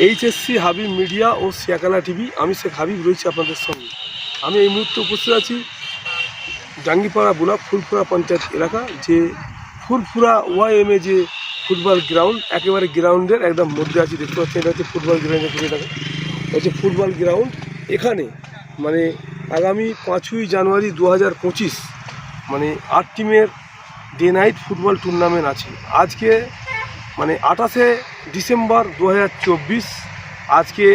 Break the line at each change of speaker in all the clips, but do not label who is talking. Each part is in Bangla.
এইচএসসি হাবিব মিডিয়া ও সিয়াকানা টিভি। আমি শেখ হাবিব রয়েছি আপনাদের সঙ্গে। আমি এই মুহূর্তে উপস্থিত আছি জাঙ্গিপাড়া ব্লক ফুলফুরা পঞ্চায়েত এলাকা, যে ফুলফুরা ওয়াইএমএ যে ফুটবল গ্রাউন্ড, একেবারে গ্রাউন্ডের একদম মধ্যে আছি। দেখতে পাচ্ছি এটা হচ্ছে ফুটবল গ্রাউন্ডের দিকে থাকে, হচ্ছে ফুটবল গ্রাউন্ড। এখানে মানে আগামী 5ই জানুয়ারি 2025 মানে 8 টিমের ডে নাইট ফুটবল টুর্নামেন্ট আছে। আজকে মানে 28শে ডিসেম্বর 2024 আজকে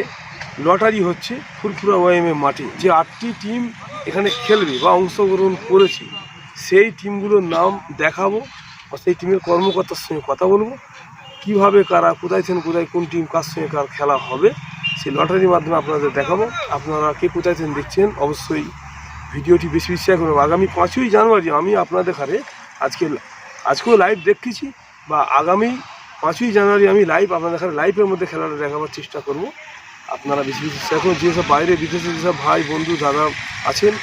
লটারি হচ্ছে ফুলফুরা ওয়াইএমএ মাঠে। যে 8টি টিম এখানে খেলবে বা অংশগ্রহণ করেছে সেই টিমগুলোর নাম দেখাবো, সেই টিমের কর্মকর্তার সঙ্গে কথা বলবো, কিভাবে কারা কোথায় থেকে কোথায় কোন টিম কার সঙ্গে কার খেলা হবে সেই লটারির মাধ্যমে আপনাদের দেখাবো। আপনারা কে কোথায় থেকে দেখছেন অবশ্যই ভিডিওটি বেশি বেশি শেয়ার করবো। আগামী 5ই জানুয়ারি আমি আপনাদের ঘরে আজকেও লাইভ দেখেছি, বা আগামী 5ই জানুয়ারি আমি লাইভ আপনাদের ঘরে লাইভের মধ্যে খেলাটা দেখাবার চেষ্টা করব। আপনারা বেশি বেশি শেয়ার করুন। যেসব বাইরে বিদেশে যেসব ভাই বন্ধু দাদা আছেন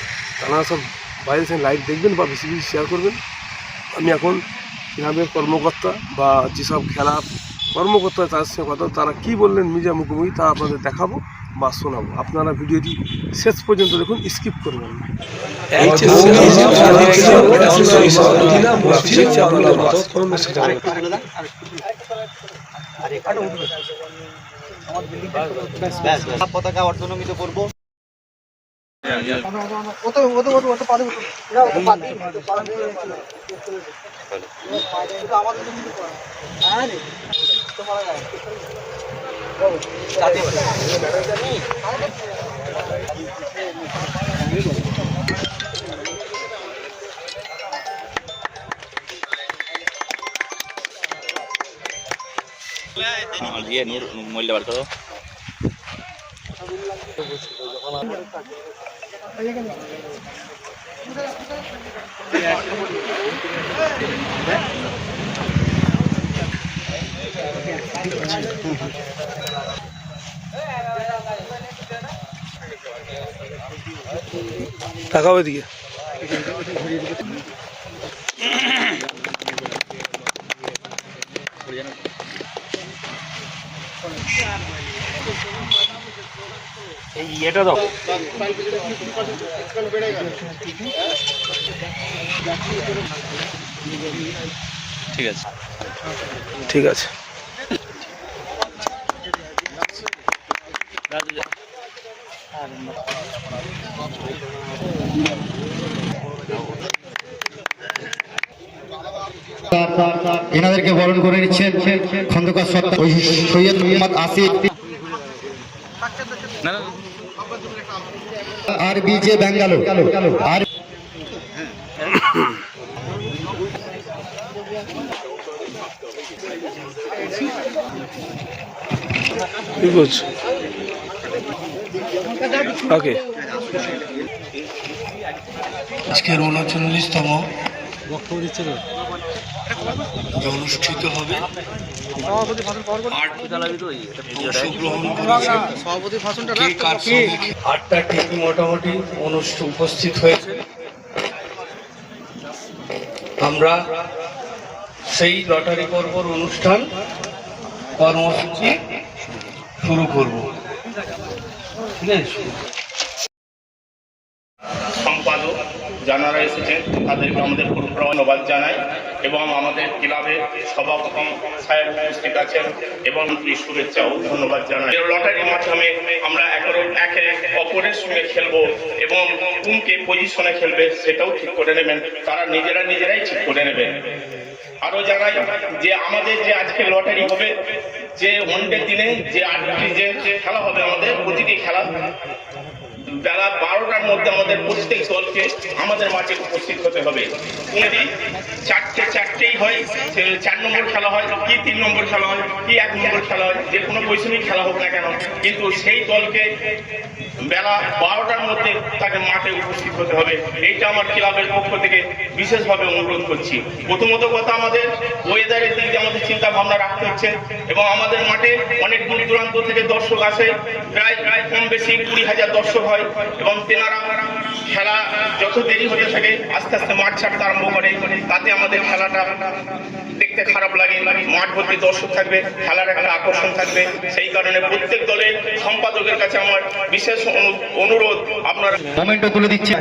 তারা সব বাইরে থেকে লাইভ দেখবেন বা বেশি বেশি শেয়ার করবেন। আমি এখন ক্লাবের কর্মকর্তা বা যেসব খেলা কর্মকর্তা তার সঙ্গে কথা, তারা কী বললেন মিডিয়া মুখোমুখি তা আপনাদের দেখাবো বা শোনাবো। আপনারা ভিডিওটি শেষ পর্যন্ত দেখুন, স্কিপ করবেন না।
পতাকা অর্ধনমিত করবো। মূল্য বার করো।
তাকাও এদিকে।
এটা দাও। ঠিক আছে
ঠিক আছে।
এনাদেরকে বরণ করে নিচ্ছেন খন্দকার সৈয়দ মোহাম্মদ আসিফ আর বিজে ব্যাঙ্গালোর। আর
ওকে, আজকের 39তম অনুষ্ঠিত হবে। অংশগ্রহণ করেছে 8টা টিম মোটামুটি উপস্থিত হয়েছে। আমরা সেই লটারি পর্বর অনুষ্ঠান কর্মসূচি শুরু করব। ঠিক আছে,
সম্পাদক যারা এসেছেন তাদেরকে আমাদের ধন্যবাদ জানাই, এবং আমাদের ক্লাবের সভাপতি সাহেব উপস্থিত আছেন এবং শুভেচ্ছাও ধন্যবাদ জানাই। লটারির মাধ্যমে আমরা একে অপরের সঙ্গে খেলবো এবং কোনকে পজিশনে খেলবে সেটাও ঠিক করে নেবেন, তারা নিজেরাই ঠিক করে নেবেন। আরো জানাই যে আমাদের যে আজকে লটারি হবে, যে ওয়ানডে দিনে যে 8টি যে খেলা হবে, আমাদের প্রতিটি খেলা বেলা 12টার মধ্যে আমাদের প্রত্যেক দলকে আমাদের মাঠে উপস্থিত হতে হবে। যদি চারটেই হয়, 4 নম্বর খেলা হয় কি 3 নম্বর খেলা হয় কি 1 নম্বর খেলা হয়, যে কোনো পজিশনেই খেলা হোক না কেন, কিন্তু সেই দলকে বেলা 12টার মধ্যে তাকে মাঠে উপস্থিত হতে হবে। এইটা আমার ক্লাবের পক্ষ থেকে বিশেষভাবে অনুরোধ করছি। প্রথমত কথা, আমাদের ওয়েদারের দিক দিয়ে আমাদের চিন্তা ভাবনা রাখতে হচ্ছে, এবং আমাদের মাঠে অনেক দূর দূরান্ত থেকে দর্শক আসে, প্রায় কম বেশি 20,000 দর্শক হয়, এবং তেনারা খেলা যত দেরি হতে থাকে আস্তে আস্তে মাঠ ছাড়তে আরম্ভ করে, তাতে আমাদের খেলাটা দেখতে খারাপ লাগে, মাঠ ভর্তি দর্শক থাকবে, খেলার একটা আকর্ষণ থাকবে। সেই কারণে প্রত্যেক দলের সম্পাদকের কাছে আমার বিশেষ অনুরোধ, আপনারা
মোমেন্টও তুলে দিচ্ছে।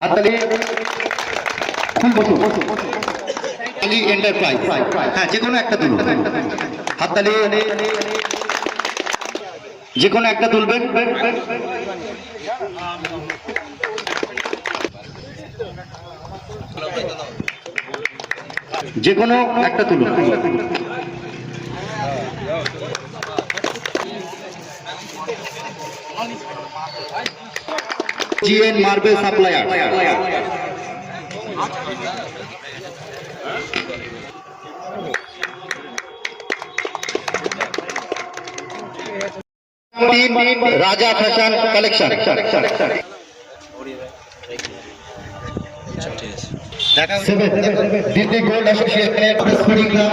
হাততালি হাততালি এন্টারপ্রাইজ, হ্যাঁ যে কোনো একটা তুলুন, হাততালি যে কোনো একটা তুলবেন। যে কোনো একটা তুলুন। জিএন মার্বেল সাপ্লায়ার, রাজা ফ্যাশন কালেকশন, দিল্লি গোল্ড অ্যাসোসিয়েশনের স্পোর্টিং ক্লাব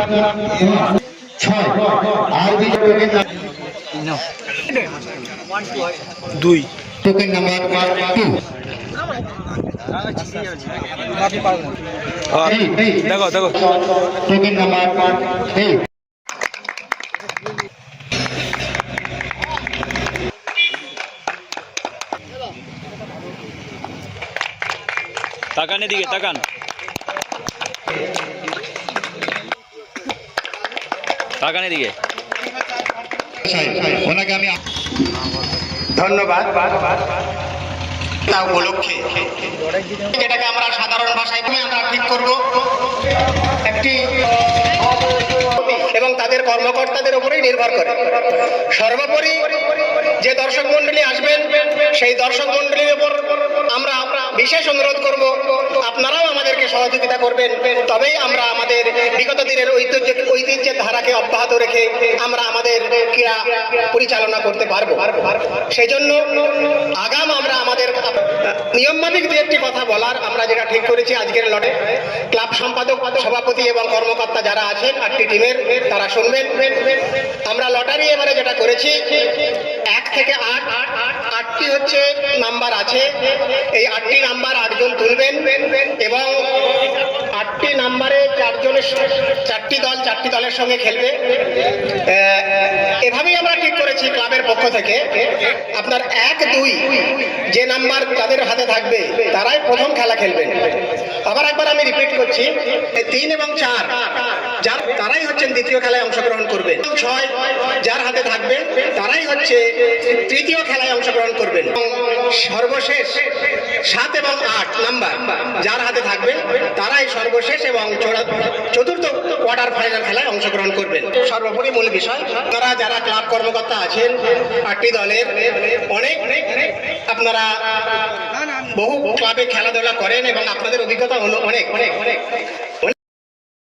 6 আরবি
দুই
টোকেন নাম্বার 2।
দেখো দেখো
টোকেন নাম্বার 8।
তাকান এদিকে, তাকান। তাকান এদিকে।
ওনাকে আমি ধন্যবাদ। তা উপলক্ষে যেটাকে আমরা সাধারণ ভাষায় আমরা ঠিক করব একটি, এবং তাদের কর্মকর্তাদের উপরেই নির্ভর করে। সর্বোপরি যে দর্শক মন্ডলী আসবেন সেই দর্শক মন্ডলীর উপর আমরা বিশেষ অনুরোধ করব, আপনারাও আমাদেরকে সহযোগিতা করবেন, তবেই আমরা আমাদের বিগত দিনের ঐতিহ্যের ধারাকে অব্যাহত রেখে আমরা আমাদের ক্রীড়া পরিচালনা করতে পারবো। সেই জন্য আগাম আমরা আমাদের নিয়মমাফিক দু একটি কথা বলার আমরা যেটা ঠিক করেছি আজকের লটে, ক্লাব সম্পাদক, সভাপতি এবং কর্মকর্তা যারা আছেন 8টি টিমের, তারা শুনবেন। আমরা লটারি এবারে যেটা করেছি 1 থেকে 8টি হচ্ছে নাম্বার আছে। এই 8টি নাম্বার 8 জন তুলবেন এবং 8টি নাম্বারে 4টি দল 4টি দলের সঙ্গে খেলবে। এভাবেই আমরা ঠিক করেছি ক্লাবের পক্ষ থেকে। আপনার 1, 2 যে নাম্বার তাদের হাতে থাকবে তারাই প্রথম খেলা খেলবেন। আবার একবার আমি রিপিট করছি, 3 এবং 4 তারাই হচ্ছেন দ্বিতীয় খেলায় অংশগ্রহণ করবেন। 6 যার হাতে থাকবে তারাই হচ্ছে তৃতীয় খেলায় অংশগ্রহণ করবেন। সর্বশেষ 7 এবং 8 নাম্বার যার হাতে থাকবে তারাই সর্বশেষ এবং চতুর্থ কোয়ার্টার ফাইনাল খেলায় অংশগ্রহণ করবেন। সর্বোপরি মূল বিষয়, আপনারা যারা ক্লাব কর্মকর্তা আছেন 8টি দলের, অনেক আপনারা বহু ক্লাবে খেলাধুলা করেন এবং আপনাদের অভিজ্ঞতা অনেক।